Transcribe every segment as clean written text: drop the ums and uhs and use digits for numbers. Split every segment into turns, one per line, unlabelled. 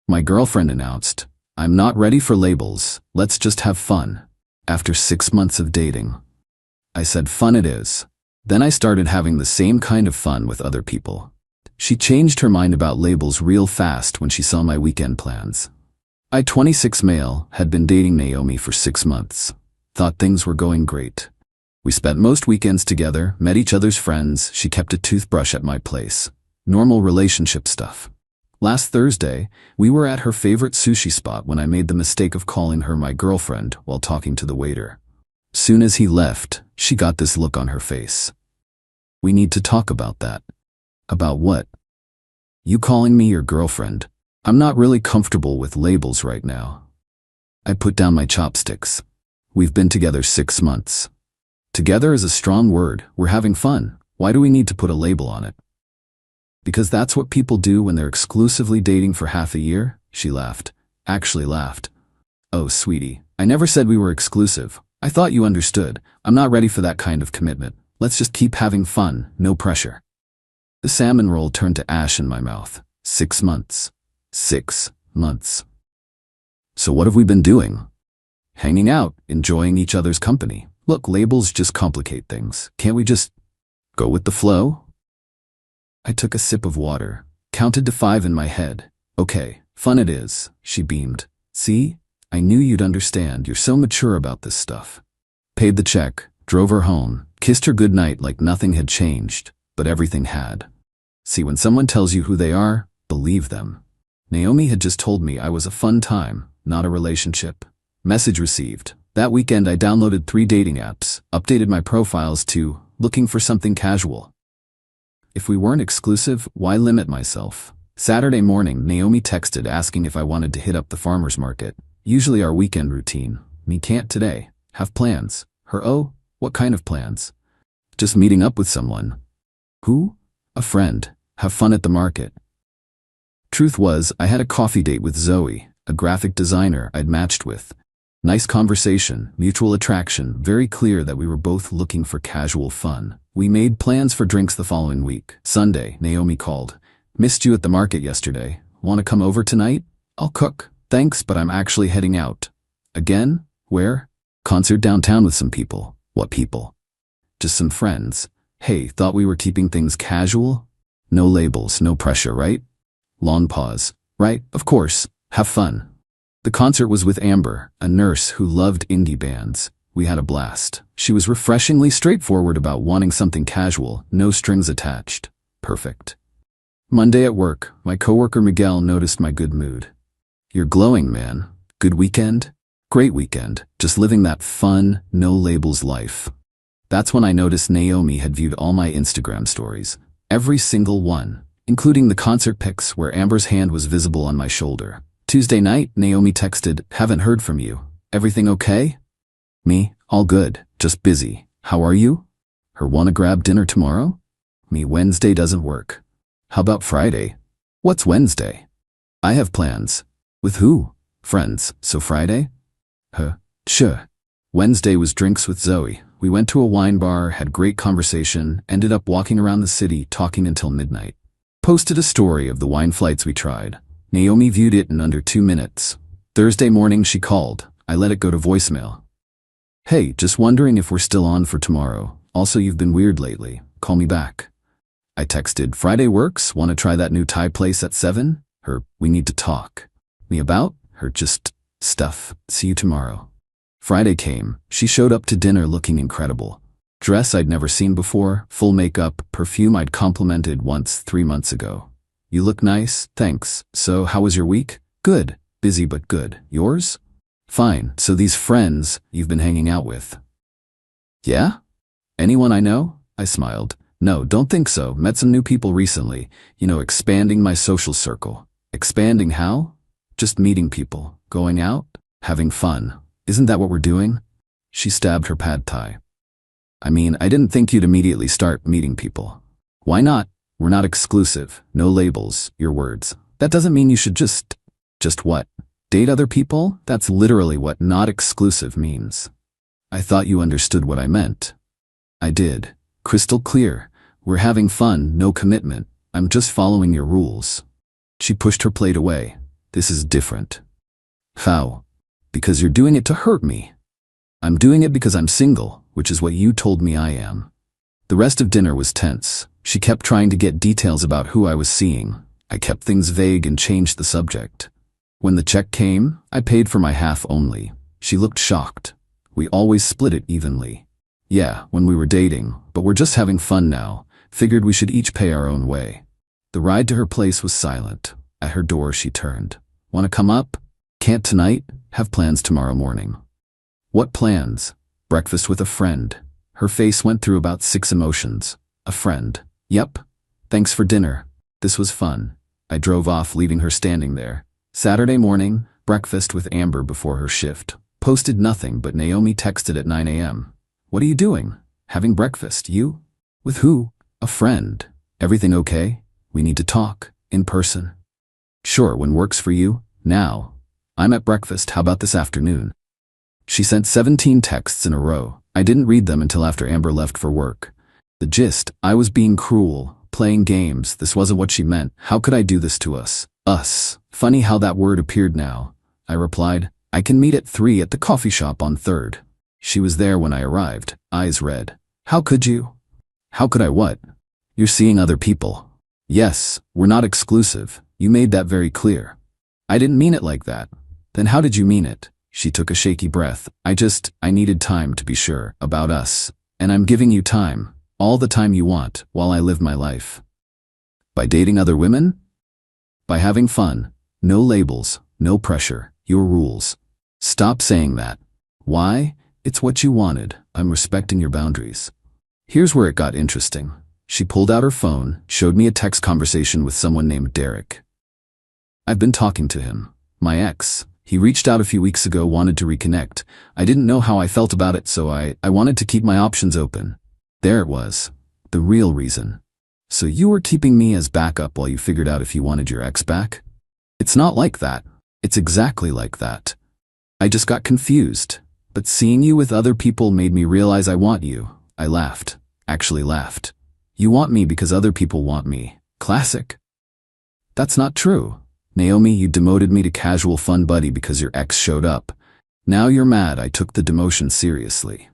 My girlfriend announced, "I'm not ready for labels, let's just have fun." After 6 months of dating. I said fun it is. Then I started having the same kind of fun with other people. She changed her mind about labels real fast when she saw my weekend plans. I, 26 male, had been dating Naomi for 6 months. Thought things were going great. We spent most weekends together, met each other's friends, she kept a toothbrush at my place. Normal relationship stuff. Last Thursday, we were at her favorite sushi spot when I made the mistake of calling her my girlfriend while talking to the waiter. Soon as he left, she got this look on her face. "We need to talk about that." "About what?" "You calling me your girlfriend. I'm not really comfortable with labels right now." I put down my chopsticks. "We've been together 6 months. Together is a strong word. We're having fun. Why do we need to put a label on it?" "Because that's what people do when they're exclusively dating for half a year," she laughed. Actually laughed. "Oh, sweetie, I never said we were exclusive. I thought you understood. I'm not ready for that kind of commitment. Let's just keep having fun, no pressure." The salmon roll turned to ash in my mouth. 6 months. 6 months. So what have we been doing? Hanging out, enjoying each other's company. Look, labels just complicate things. Can't we just go with the flow? I took a sip of water, counted to 5 in my head. "Okay, fun it is," she beamed. "See? I knew you'd understand. You're so mature about this stuff." Paid the check, drove her home, kissed her goodnight like nothing had changed, but everything had. See, when someone tells you who they are, believe them. Naomi had just told me I was a fun time, not a relationship. Message received. That weekend I downloaded 3 dating apps, updated my profiles to looking for something casual. If we weren't exclusive, why limit myself? Saturday morning, Naomi texted asking if I wanted to hit up the farmer's market. Usually our weekend routine. Me can't today. Have plans. Her, "Oh, what kind of plans?" "Just meeting up with someone." "Who?" "A friend. Have fun at the market." Truth was, I had a coffee date with Zoe, a graphic designer I'd matched with. Nice conversation, mutual attraction, very clear that we were both looking for casual fun. We made plans for drinks the following week. Sunday, Naomi called. "Missed you at the market yesterday. Want to come over tonight? I'll cook." "Thanks, but I'm actually heading out." "Again? Where?" "Concert downtown with some people." "What people?" "Just some friends." "Hey, thought we were keeping things casual?" "No labels, no pressure, right?" Long pause. "Right, of course. Have fun." The concert was with Amber, a nurse who loved indie bands. We had a blast. She was refreshingly straightforward about wanting something casual, no strings attached. Perfect. Monday at work, my coworker Miguel noticed my good mood. "You're glowing, man. Good weekend?" "Great weekend. Just living that fun, no labels life." That's when I noticed Naomi had viewed all my Instagram stories. Every single one, including the concert pics where Amber's hand was visible on my shoulder. Tuesday night, Naomi texted, "Haven't heard from you. Everything okay?" Me, "All good, just busy. How are you?" Her, "Wanna grab dinner tomorrow?" Me, "Wednesday doesn't work." "How about Friday?" "What's Wednesday?" "I have plans." "With who?" "Friends, so Friday?" Her, "Sure." Wednesday was drinks with Zoe. We went to a wine bar, had great conversation, ended up walking around the city talking until midnight. Posted a story of the wine flights we tried. Naomi viewed it in under 2 minutes. Thursday morning she called. I let it go to voicemail. "Hey, just wondering if we're still on for tomorrow. Also, you've been weird lately. Call me back." I texted, "Friday works. Want to try that new Thai place at 7? Her, "We need to talk." Me, "About?" Her, "Just stuff. See you tomorrow." Friday came. She showed up to dinner looking incredible. Dress I'd never seen before, full makeup, perfume I'd complimented once 3 months ago. "You look nice, thanks. So how was your week?" "Good. Busy but good. Yours?" "Fine. So these friends you've been hanging out with?" "Yeah? Anyone I know?" I smiled. "No, don't think so. Met some new people recently. Expanding my social circle." "Expanding how?" "Just meeting people. Going out. Having fun. Isn't that what we're doing?" She stabbed her pad thai. "I mean, I didn't think you'd immediately start meeting people." "Why not? We're not exclusive. No labels, your words. That doesn't mean you should just what? Date other people? That's literally what not exclusive means." "I thought you understood what I meant." "I did. Crystal clear. We're having fun, no commitment. I'm just following your rules." She pushed her plate away. This is different. How? Because you're doing it to hurt me. I'm doing it because I'm single, which is what you told me I am. The rest of dinner was tense. She kept trying to get details about who I was seeing. I kept things vague and changed the subject. When the check came, I paid for my half only. She looked shocked. We always split it evenly. Yeah, when we were dating, but we're just having fun now. Figured we should each pay our own way. The ride to her place was silent. At her door she turned. "Want to come up?" "Can't tonight. Have plans tomorrow morning." "What plans?" "Breakfast with a friend." Her face went through about 6 emotions. "A friend." "Yep. Thanks for dinner." This was fun. I drove off, leaving her standing there. Saturday morning, breakfast with Amber before her shift. Posted nothing, but Naomi texted at 9 a.m. "What are you doing?" "Having breakfast. You?" "With who?" "A friend." "Everything okay?" "We need to talk. In person." "Sure, when works for you." "Now. I'm at breakfast. How about this afternoon?" She sent 17 texts in a row. I didn't read them until after Amber left for work. The gist: I was being cruel, playing games. This wasn't what she meant. How could I do this to us? Us. Funny how that word appeared now. I replied, "I can meet at 3 at the coffee shop on 3rd. She was there when I arrived, eyes red. "How could you?" "How could I what?" "You're seeing other people." "Yes, we're not exclusive. You made that very clear." "I didn't mean it like that." "Then how did you mean it?" She took a shaky breath. I needed time to be sure about us. And I'm giving you time. All the time you want, while I live my life. By dating other women? By having fun. No labels, no pressure, your rules. Stop saying that. Why? It's what you wanted. I'm respecting your boundaries. Here's where it got interesting. She pulled out her phone, showed me a text conversation with someone named Derek. "I've been talking to him. My ex. He reached out a few weeks ago, wanted to reconnect. I didn't know how I felt about it, so I wanted to keep my options open." There it was. The real reason. "So you were keeping me as backup while you figured out if you wanted your ex back?" "It's not like that. It's exactly like that. I just got confused. But seeing you with other people made me realize I want you." I laughed. Actually laughed. "You want me because other people want me. Classic." "That's not true. Naomi, you demoted me to casual fun buddy because your ex showed up. Now you're mad I took the demotion seriously."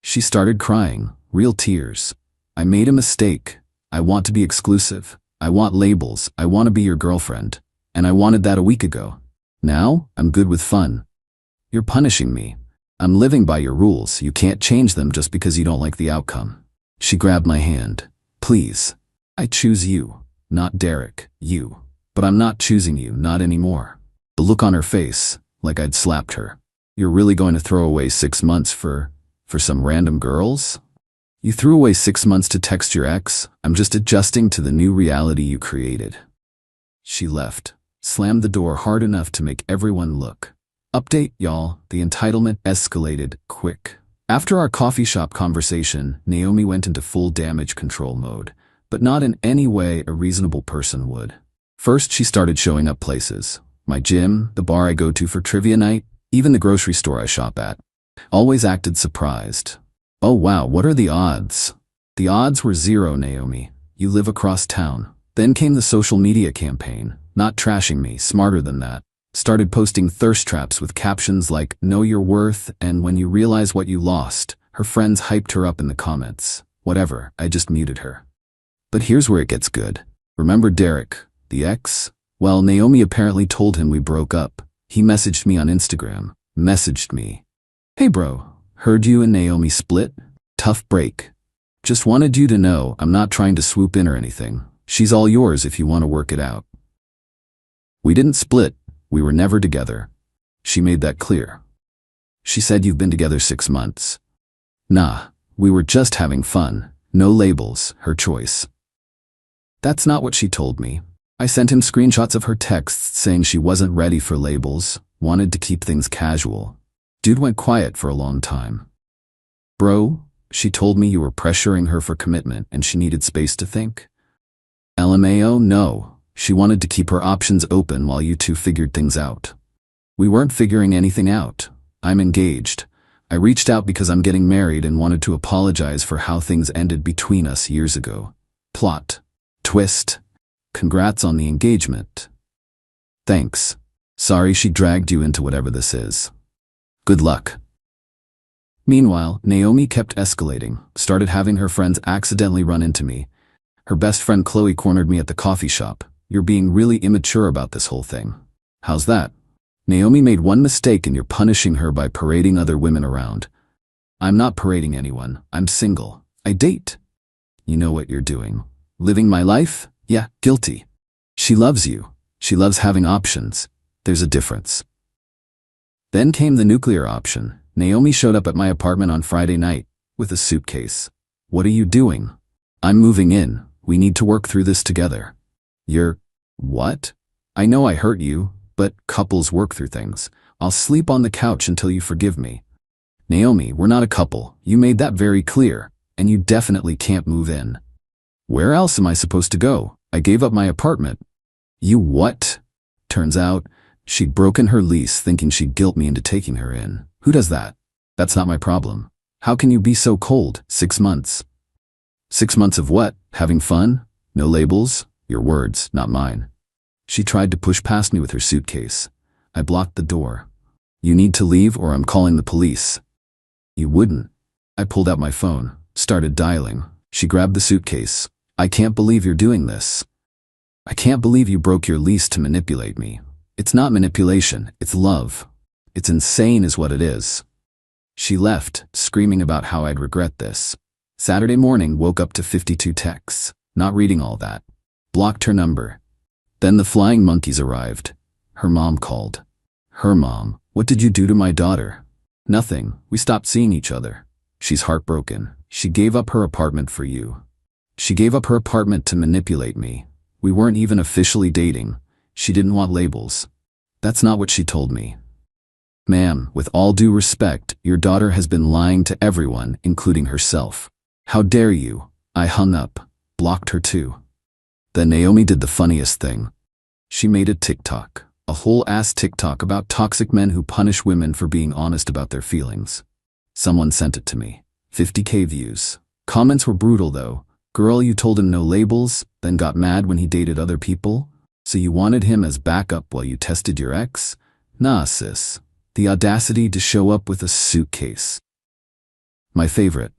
She started crying, real tears. "I made a mistake. I want to be exclusive. I want labels. I want to be your girlfriend. And I wanted that a week ago. Now, I'm good with fun. You're punishing me. I'm living by your rules. You can't change them just because you don't like the outcome." She grabbed my hand. "Please. I choose you, not Derek, you. But I'm not choosing you, not anymore." The look on her face, like I'd slapped her. "You're really going to throw away 6 months for some random girls? You threw away 6 months to text your ex? I'm just adjusting to the new reality you created." She left, slammed the door hard enough to make everyone look. Update, y'all, the entitlement escalated quick. After our coffee shop conversation, Naomi went into full damage control mode, but not in any way a reasonable person would. First, she started showing up places. My gym, the bar I go to for trivia night, even the grocery store I shop at. Always acted surprised. "Oh wow, what are the odds?" The odds were 0, Naomi. You live across town. Then came the social media campaign, not trashing me, smarter than that. Started posting thirst traps with captions like, "Know your worth," and "When you realize what you lost." Her friends hyped her up in the comments. Whatever, I just muted her. But here's where it gets good. Remember Derek, the ex? Well, Naomi apparently told him we broke up. He messaged me on Instagram. Messaged me. "Hey bro, heard you and Naomi split? Tough break. Just wanted you to know I'm not trying to swoop in or anything. She's all yours if you want to work it out." We didn't split. We were never together. She made that clear. She said you've been together 6 months. Nah, we were just having fun. No labels, her choice. That's not what she told me. I sent him screenshots of her texts saying she wasn't ready for labels, wanted to keep things casual. Dude went quiet for a long time. "Bro, she told me you were pressuring her for commitment and she needed space to think?" LMAO, no. She wanted to keep her options open while you two figured things out. We weren't figuring anything out. I'm engaged. I reached out because I'm getting married and wanted to apologize for how things ended between us years ago. Plot. Twist. Congrats on the engagement. Thanks. Sorry she dragged you into whatever this is. Good luck. Meanwhile, Naomi kept escalating, started having her friends accidentally run into me. Her best friend Chloe cornered me at the coffee shop. You're being really immature about this whole thing. How's that? Naomi made one mistake and you're punishing her by parading other women around. I'm not parading anyone. I'm single. I date. You know what you're doing. Living my life? Yeah, guilty. She loves you. She loves having options. There's a difference. Then came the nuclear option. Naomi showed up at my apartment on Friday night with a suitcase. What are you doing? I'm moving in. We need to work through this together. You're... what? I know I hurt you, but couples work through things. I'll sleep on the couch until you forgive me. Naomi, we're not a couple. You made that very clear, and you definitely can't move in. Where else am I supposed to go? I gave up my apartment. You what? Turns out, she'd broken her lease thinking she'd guilt me into taking her in. Who does that? That's not my problem. How can you be so cold? 6 months. 6 months of what? Having fun? No labels? Your words, not mine. She tried to push past me with her suitcase. I blocked the door. You need to leave or I'm calling the police. You wouldn't. I pulled out my phone, started dialing. She grabbed the suitcase. I can't believe you're doing this. I can't believe you broke your lease to manipulate me. It's not manipulation, it's love. It's insane is what it is. She left, screaming about how I'd regret this. Saturday morning, woke up to 52 texts. Not reading all that. Blocked her number. Then the flying monkeys arrived. Her mom called. Her mom, what did you do to my daughter? Nothing, we stopped seeing each other. She's heartbroken. She gave up her apartment for you. She gave up her apartment to manipulate me. We weren't even officially dating. She didn't want labels. That's not what she told me. Ma'am, with all due respect, your daughter has been lying to everyone, including herself. How dare you? I hung up. Blocked her too. Then Naomi did the funniest thing. She made a TikTok. A whole-ass TikTok about toxic men who punish women for being honest about their feelings. Someone sent it to me. 50K views. Comments were brutal though. Girl, you told him no labels, then got mad when he dated other people? So you wanted him as backup while you tested your ex? Nah, sis. The audacity to show up with a suitcase. My favorite.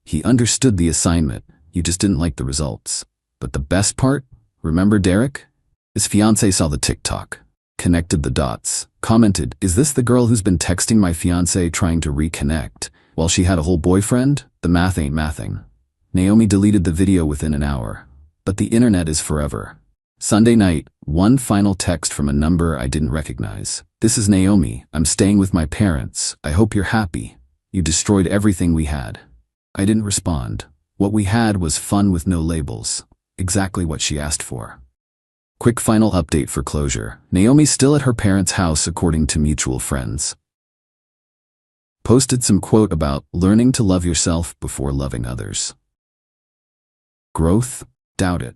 He understood the assignment, you just didn't like the results. But the best part? Remember Derek? His fiancé saw the TikTok, connected the dots, commented, is this the girl who's been texting my fiancé trying to reconnect while she had a whole boyfriend? The math ain't mathing. Naomi deleted the video within an hour. But the internet is forever. Sunday night, one final text from a number I didn't recognize. This is Naomi. I'm staying with my parents. I hope you're happy. You destroyed everything we had. I didn't respond. What we had was fun with no labels. Exactly what she asked for. Quick final update for closure. Naomi's still at her parents' house according to mutual friends. Posted some quote about learning to love yourself before loving others. Growth? Doubt it.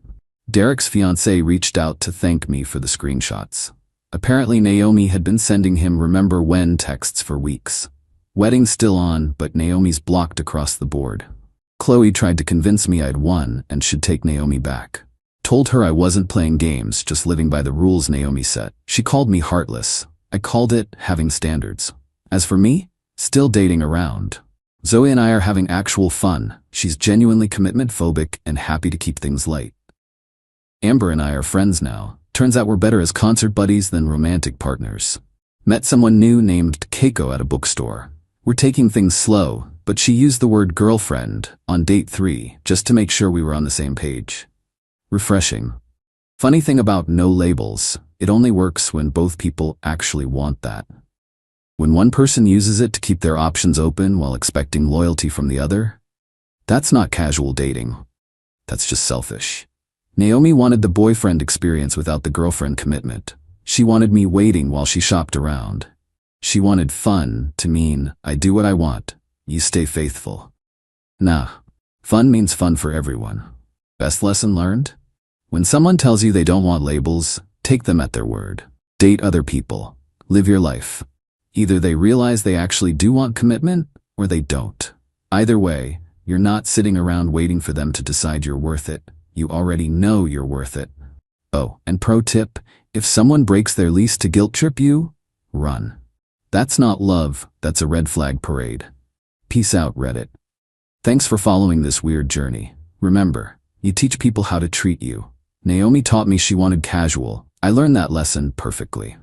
Derek's fiancée reached out to thank me for the screenshots. Apparently Naomi had been sending him remember when texts for weeks. Wedding's still on, but Naomi's blocked across the board. Chloe tried to convince me I'd won and should take Naomi back. Told her I wasn't playing games, just living by the rules Naomi set. She called me heartless. I called it having standards. As for me, still dating around. Zoe and I are having actual fun. She's genuinely commitment phobic and happy to keep things light. Amber and I are friends now. Turns out we're better as concert buddies than romantic partners. Met someone new named Keiko at a bookstore. We're taking things slow, but she used the word girlfriend on date 3 just to make sure we were on the same page. Refreshing. Funny thing about no labels, it only works when both people actually want that. When one person uses it to keep their options open while expecting loyalty from the other, that's not casual dating. That's just selfish. Naomi wanted the boyfriend experience without the girlfriend commitment. She wanted me waiting while she shopped around. She wanted fun to mean, I do what I want, you stay faithful. Nah, fun means fun for everyone. Best lesson learned? When someone tells you they don't want labels, take them at their word. Date other people. Live your life. Either they realize they actually do want commitment, or they don't. Either way, you're not sitting around waiting for them to decide you're worth it. You already know you're worth it. Oh, and pro tip, if someone breaks their lease to guilt trip you, run. That's not love, that's a red flag parade. Peace out, Reddit. Thanks for following this weird journey. Remember, you teach people how to treat you. Naomi taught me she wanted casual. I learned that lesson perfectly.